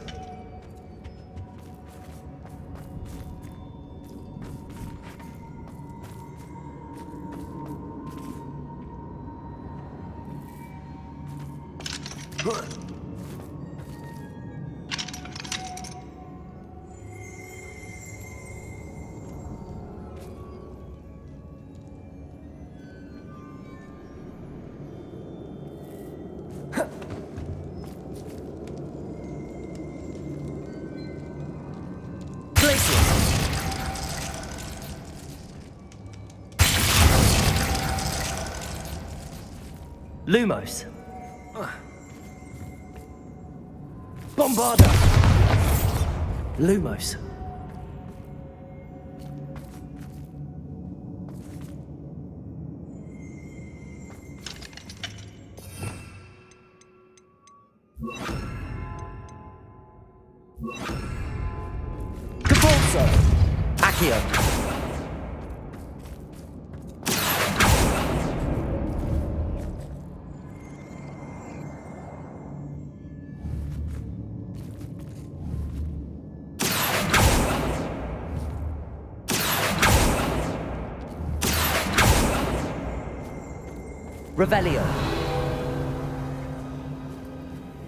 Lumos. Bombarder. Lumos. GeForce. Accio. Revelio.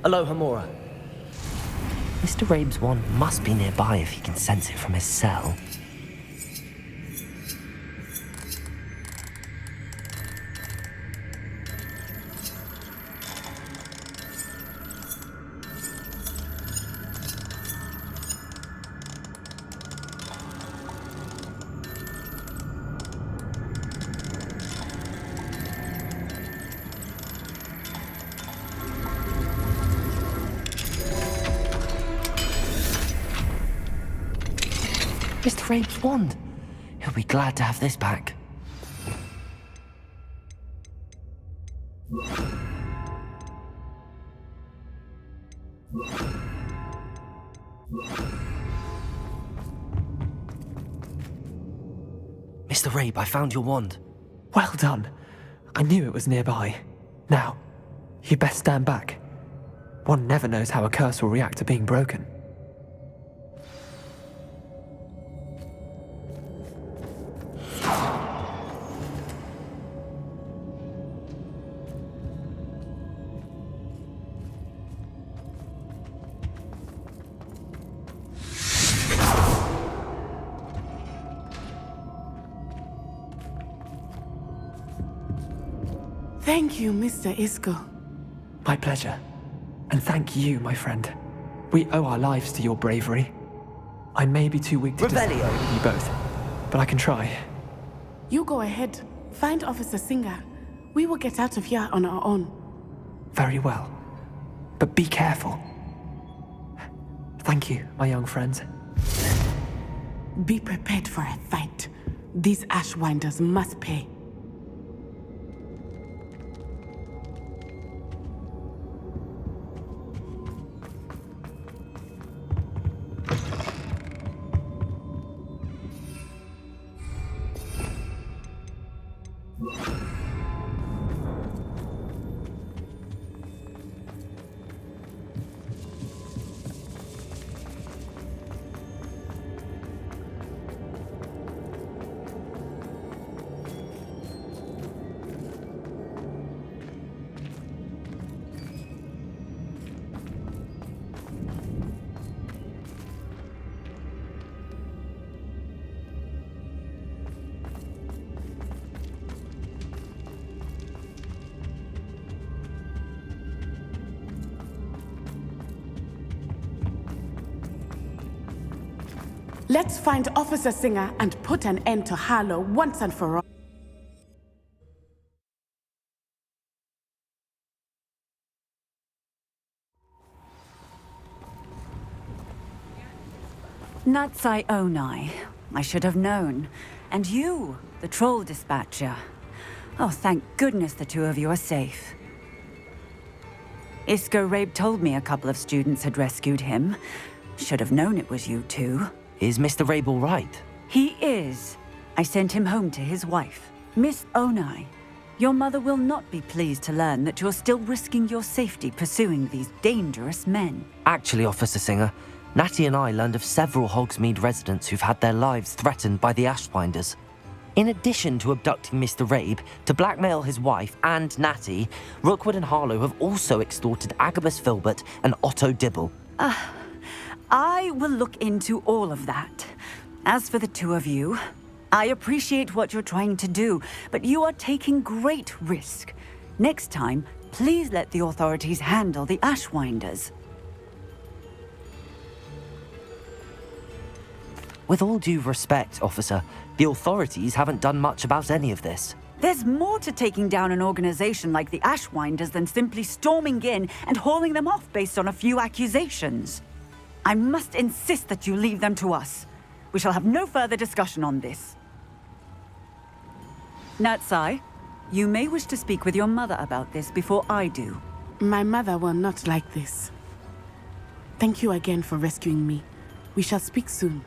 Alohomora. Mr. Rabe's wand must be nearby if he can sense it from his cell. Mr. Rabe's wand. He'll be glad to have this back. Mr. Rabe, I found your wand. Well done. I knew it was nearby. Now, you best stand back. One never knows how a curse will react to being broken. Thank you, Mr. Isco. My pleasure. And thank you, my friend. We owe our lives to your bravery. I may be too weak to disagree with you both, but I can try. You go ahead. Find Officer Singer. We will get out of here on our own. Very well. But be careful. Thank you, my young friends. Be prepared for a fight. These Ashwinders must pay. Let's find Officer Singer and put an end to Harlow once and for all. Natsai Onai. I should have known. And you, the troll dispatcher. Oh, thank goodness the two of you are safe. Isco Rabe told me a couple of students had rescued him. Should have known it was you two. Is Mr. Rabe all right? He is. I sent him home to his wife. Miss Onai, your mother will not be pleased to learn that you're still risking your safety pursuing these dangerous men. Actually, Officer Singer, Natty and I learned of several Hogsmeade residents who've had their lives threatened by the Ashwinders. In addition to abducting Mr. Rabe to blackmail his wife and Natty, Rookwood and Harlow have also extorted Agabus Filbert and Otto Dibble. I will look into all of that. As for the two of you, I appreciate what you're trying to do, but you are taking great risk. Next time, please let the authorities handle the Ashwinders. With all due respect, officer, the authorities haven't done much about any of this. There's more to taking down an organization like the Ashwinders than simply storming in and hauling them off based on a few accusations. I must insist that you leave them to us. We shall have no further discussion on this. Natsai, you may wish to speak with your mother about this before I do. My mother will not like this. Thank you again for rescuing me. We shall speak soon.